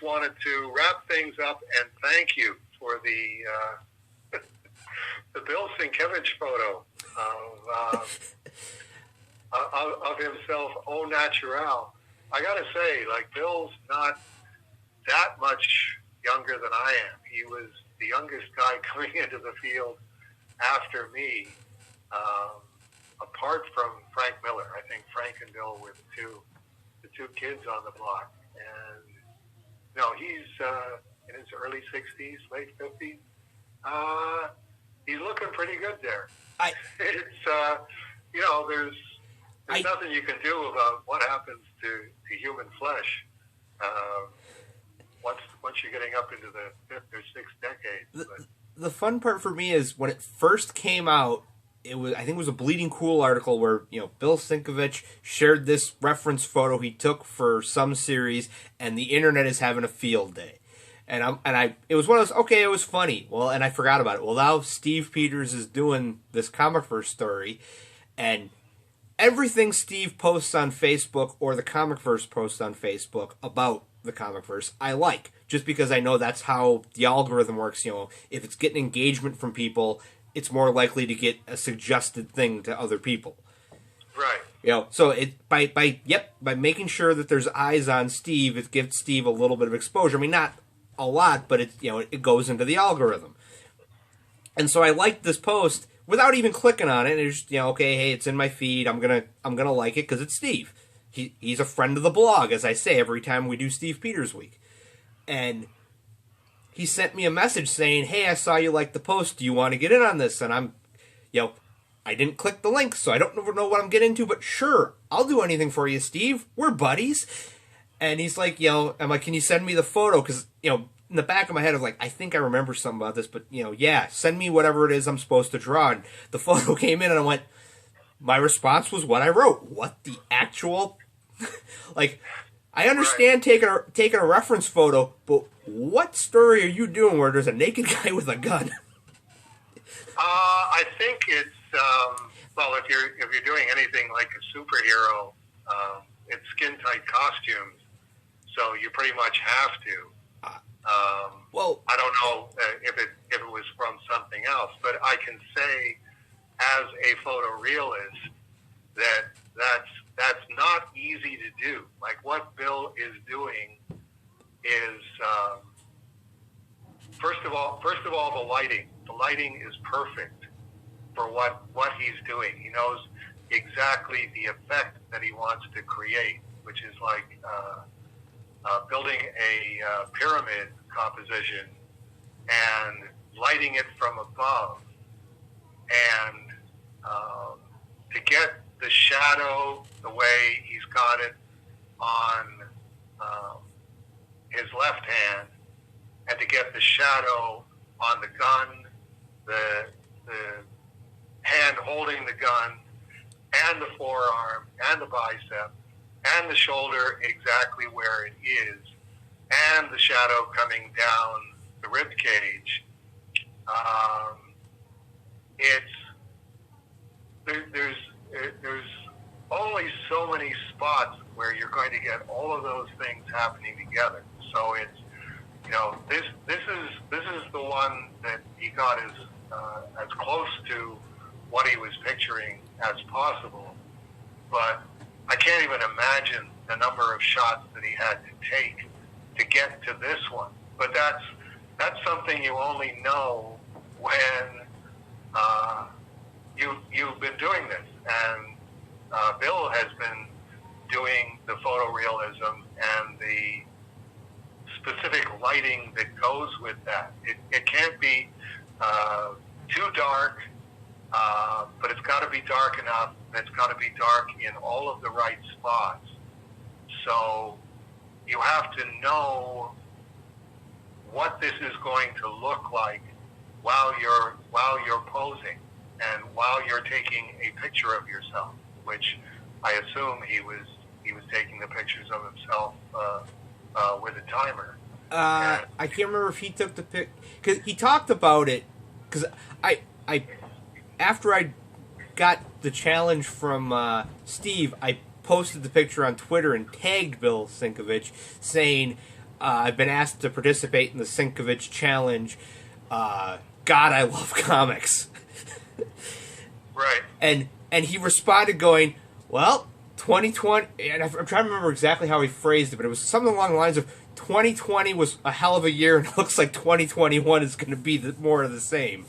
wanted to wrap things up and thank you for the Bill Sienkiewicz photo of himself au naturel. I got to say, like, Bill's not that much younger than I am. He was the youngest guy coming into the field after me, apart from Frank Miller. I think Frank and Bill were the two kids on the block. And no, he's in his early 60s, late 50s. He's looking pretty good there. It's there's nothing you can do about what happens to human flesh once you're getting up into the fifth or sixth decade. The fun part for me is when it first came out, I think it was a Bleeding Cool article where Bill Sienkiewicz shared this reference photo he took for some series, and the internet is having a field day. And it was one of those, okay, it was funny. Well, and I forgot about it. Well, now Steve Peters is doing this Comicverse story, and everything Steve posts on Facebook or the Comicverse posts on Facebook about the Comicverse, I like, just because I know that's how the algorithm works. If it's getting engagement from people, it's more likely to get a suggested thing to other people. Right. So by making sure that there's eyes on Steve, it gives Steve a little bit of exposure. I mean, not a lot, but it goes into the algorithm. And so I liked this post without even clicking on it. It's just, okay, hey, it's in my feed. I'm gonna like it because it's Steve. He's a friend of the blog, as I say every time we do Steve Peters Week. And he sent me a message saying, hey, I saw you like the post. Do you want to get in on this? And I'm, I didn't click the link, so I don't know what I'm getting into, but sure, I'll do anything for you, Steve. We're buddies. And he's like, I'm like, can you send me the photo? Because, in the back of my head, I'm like, I think I remember something about this, but, yeah, send me whatever it is I'm supposed to draw. And the photo came in, and I went, my response was what I wrote. What the actual... Like, I understand taking a reference photo, but what story are you doing where there's a naked guy with a gun? I think it's if you're doing anything like a superhero, it's skin tight costumes, so you pretty much have to. Well, I don't know if it was from something else, but I can say as a photorealist that's not easy to do. Like what Bill is doing is first of all the lighting. The lighting is perfect for what he's doing. He knows exactly the effect that he wants to create, which is like building a pyramid composition and lighting it from above, and to get the shadow the way he's got it on his left hand, and to get the shadow on the gun, the hand holding the gun, and the forearm, and the bicep, and the shoulder exactly where it is, and the shadow coming down the rib cage. There's only so many spots where you're going to get all of those things happening together. So it's this is the one that he got as close to what he was picturing as possible. But I can't even imagine the number of shots that he had to take to get to this one. But that's something you only know when you've been doing this. And Bill has been doing the photorealism and the specific lighting that goes with that. It can't be too dark, but it's got to be dark enough, and it's got to be dark in all of the right spots. So you have to know what this is going to look like while you're posing and while you're taking a picture of yourself, which I assume he was taking the pictures of himself with a timer. I can't remember if he took the pic, because he talked about it. Because I after I got the challenge from Steve, I posted the picture on Twitter and tagged Bill Sienkiewicz saying, I've been asked to participate in the Sienkiewicz challenge. God, I love comics. Right. And he responded going, well, 2020, and I'm trying to remember exactly how he phrased it, but it was something along the lines of 2020 was a hell of a year, and it looks like 2021 is going to be more of the same.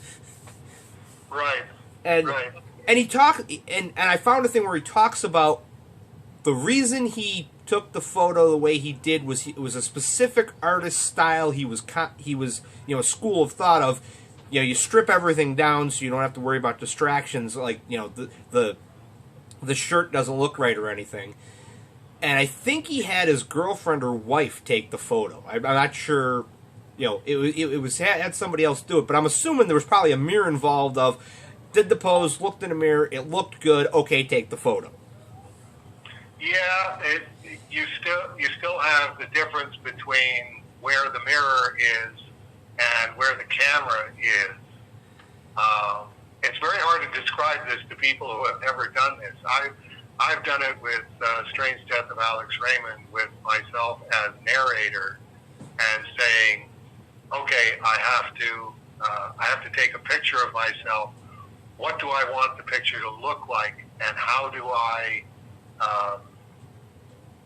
Right. And right. and he talked, and I found a thing where he talks about the reason he took the photo the way he did was it was a specific artist style. He was a school of thought of, you strip everything down so you don't have to worry about distractions, like the shirt doesn't look right or anything. And I think he had his girlfriend or wife take the photo. I'm not sure, it had somebody else do it, but I'm assuming there was probably a mirror involved of, did the pose, looked in the mirror, it looked good, okay, take the photo. Yeah, you still have the difference between where the mirror is and where the camera is. It's very hard to describe this to people who have never done this. I've done it with Strange Death of Alex Raymond, with myself as narrator, and saying, okay, I have to take a picture of myself. What do I want the picture to look like, and how do I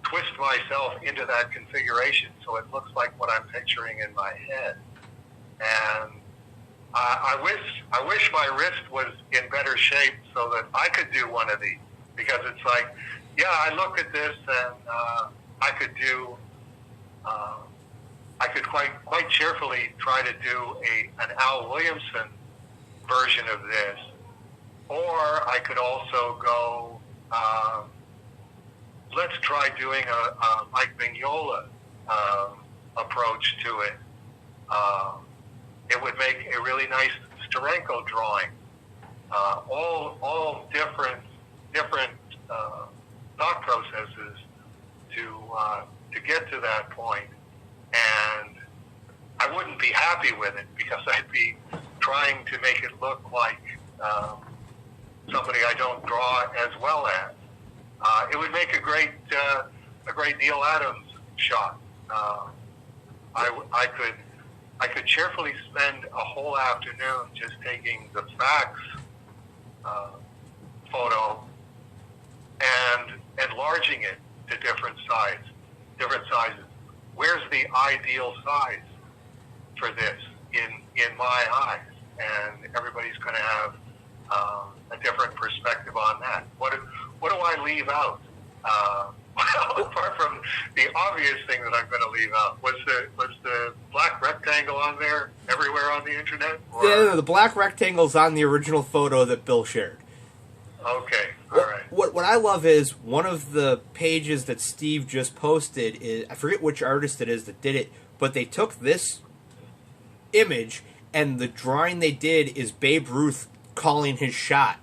twist myself into that configuration so it looks like what I'm picturing in my head? And I wish my wrist was in better shape so that I could do one of these, because it's like, yeah, I look at this and I could quite cheerfully try to do an Al Williamson version of this, or I could also go, let's try doing a Mike Mignola approach to it. It would make a really nice Steranko drawing. All different thought processes to get to that point, and I wouldn't be happy with it because I'd be trying to make it look like somebody I don't draw as well as. It would make a great Neil Adams shot. I could cheerfully spend a whole afternoon just taking the facts photo and enlarging it to different sizes. Where's the ideal size for this in my eyes? And everybody's going to have a different perspective on that. What do I leave out? Apart from the obvious thing that I'm going to leave out, was the black rectangle on there everywhere on the internet? Or? Yeah, no, the black rectangle's on the original photo that Bill shared. Okay, all right. What I love is one of the pages that Steve just posted is, I forget which artist it is that did it, but they took this image and the drawing they did is Babe Ruth calling his shot.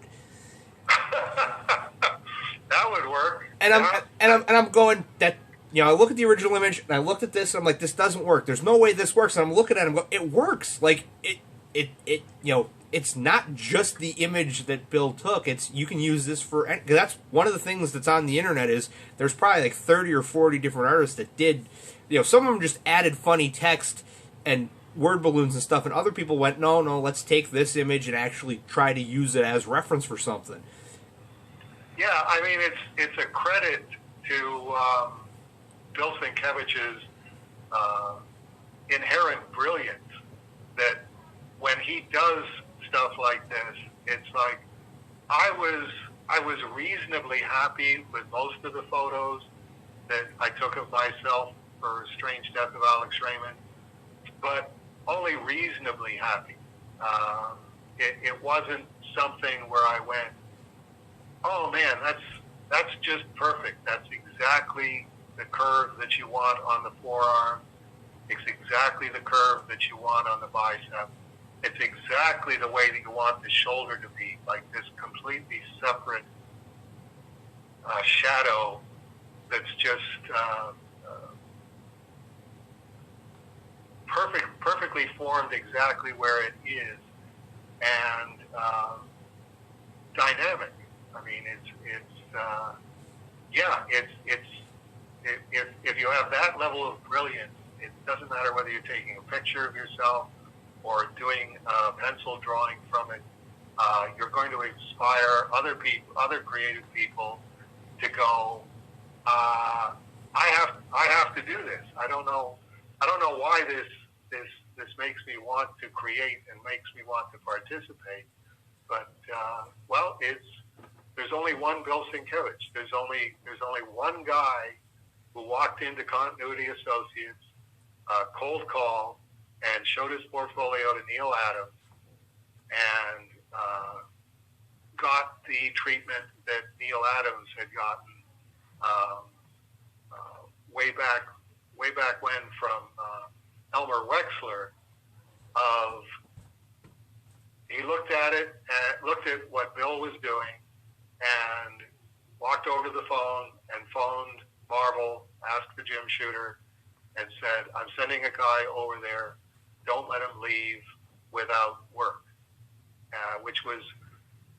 That would work. And I'm going that, I look at the original image and I looked at this and I'm like, this doesn't work. There's no way this works. And I'm looking at it and I'm going, it works. Like it it's not just the image that Bill took. You can use this for, cause that's one of the things that's on the internet is there's probably like 30 or 40 different artists that did, some of them just added funny text and word balloons and stuff, and other people went, no, let's take this image and actually try to use it as reference for something. Yeah, I mean, it's a credit to Bill Sienkiewicz's inherent brilliance that when he does stuff like this, it's like I was reasonably happy with most of the photos that I took of myself for Strange Death of Alex Raymond, but only reasonably happy. It wasn't something where I went, oh man, that's just perfect. That's exactly the curve that you want on the forearm. It's exactly the curve that you want on the bicep. It's exactly the way that you want the shoulder to be, like this completely separate shadow that's just perfectly formed exactly where it is, and dynamic. I mean, if you have that level of brilliance It doesn't matter whether you're taking a picture of yourself or doing a pencil drawing from it. You're going to inspire other people, other creative people, to go. I have to do this. I don't know why this makes me want to create and makes me want to participate. But well, there's only one Bill Sienkiewicz. There's only one guy who walked into Continuity Associates, cold call, and showed his portfolio to Neil Adams, and got the treatment that Neil Adams had gotten way back when from Elmer Wexler. He looked at it and looked at what Bill was doing, and walked over the phone and phoned Marvel, asked the Jim Shooter, and said, "I'm sending a guy over there. Don't let him leave without work," which was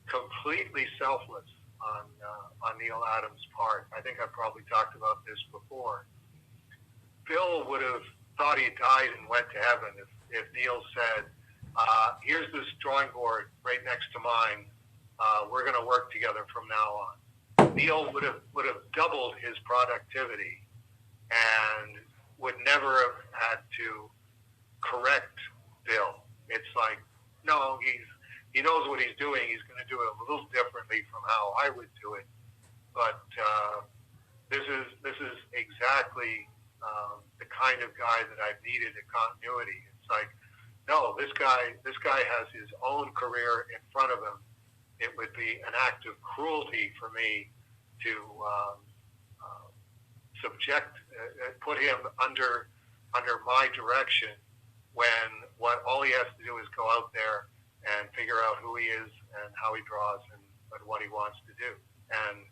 completely selfless on Neil Adams' part. I think I've probably talked about this before. Bill would have thought he died and went to heaven if Neil said, "Here's this drawing board right next to mine. We're going to work together from now on." Neil would have doubled his productivity and would never have had to correct Bill. It's like, no, he knows what he's doing. He's going to do it a little differently from how I would do it. But this is exactly the kind of guy that I've needed at Continuity. It's like, no, this guy has his own career in front of him. It would be an act of cruelty for me to put him under my direction, when all he has to do is go out there and figure out who he is and how he draws and what he wants to do. And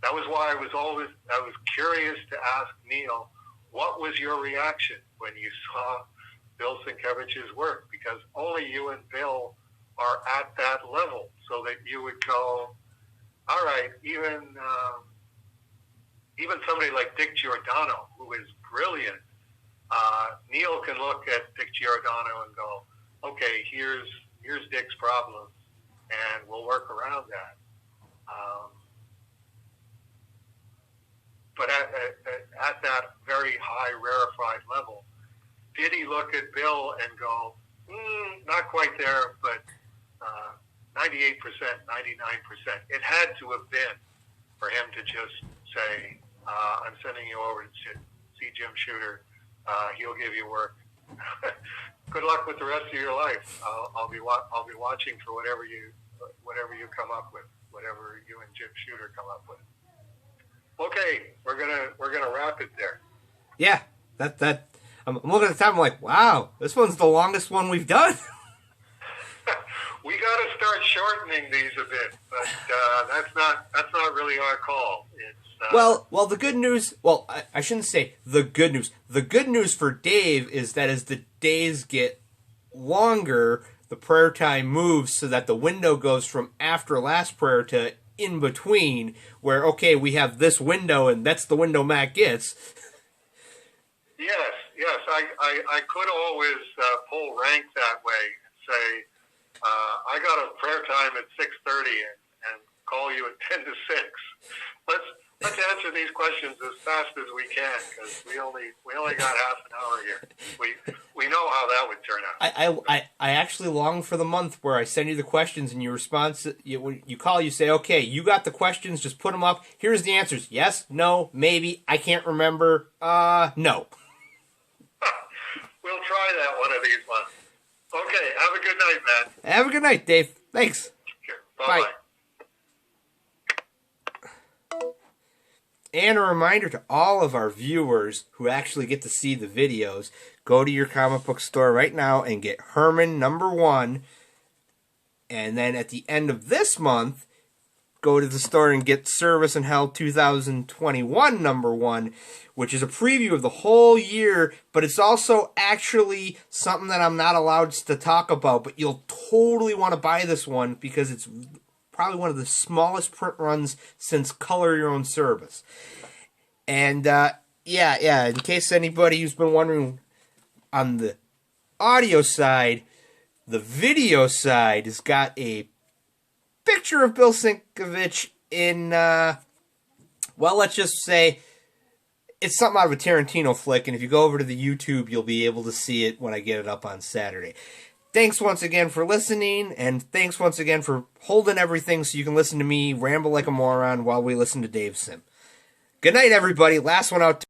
that was why I was curious to ask Neil, what was your reaction when you saw Bill Sienkiewicz's work? Because only you and Bill are at that level, so that you would go, all right, even somebody like Dick Giordano, who is brilliant, Neil can look at Dick Giordano and go, okay, here's Dick's problems, and we'll work around that. But at that very high, rarefied level, did he look at Bill and go, not quite there, but 98%, 99%? It had to have been for him to just say, I'm sending you over to see Jim Shooter. He'll give you work. Good luck with the rest of your life. I'll be watching for whatever you come up with, whatever you and Jim Shooter come up with. Okay, we're gonna wrap it there. Yeah, that. I'm looking at the time. I'm like, wow, this one's the longest one we've done. We got to start shortening these a bit, but that's not really our call. It's well, the good news. Well, I shouldn't say the good news. The good news for Dave is that as the days get longer, the prayer time moves so that the window goes from after last prayer to in between, where, okay, we have this window and that's the window Matt gets. Yes. I could always pull rank that way and say, I got a prayer time at 6:30 and call you at 10 to 6. Let's answer these questions as fast as we can, because we only got half an hour here. We know how that would turn out. I actually long for the month where I send you the questions and you respond. When you call, you say, okay, you got the questions, just put them up. Here's the answers. Yes, no, maybe, I can't remember, no. We'll try that one of these months. Okay, have a good night, man. Have a good night, Dave. Thanks. Sure. Bye-bye. Bye. And a reminder to all of our viewers who actually get to see the videos, go to your comic book store right now and get Herman #1. And then at the end of this month, go to the store and get Service in Hell 2021 #1, which is a preview of the whole year, but it's also actually something that I'm not allowed to talk about, but you'll totally want to buy this one because it's probably one of the smallest print runs since Color Your Own Service. And Yeah. In case anybody who's been wondering, on the audio side, the video side has got a picture of Bill Sienkiewicz in, well, let's just say it's something out of a Tarantino flick, and if you go over to the YouTube, you'll be able to see it when I get it up on Saturday. Thanks once again for listening, and thanks once again for holding everything so you can listen to me ramble like a moron while we listen to Dave Sim. Good night, everybody. Last one out.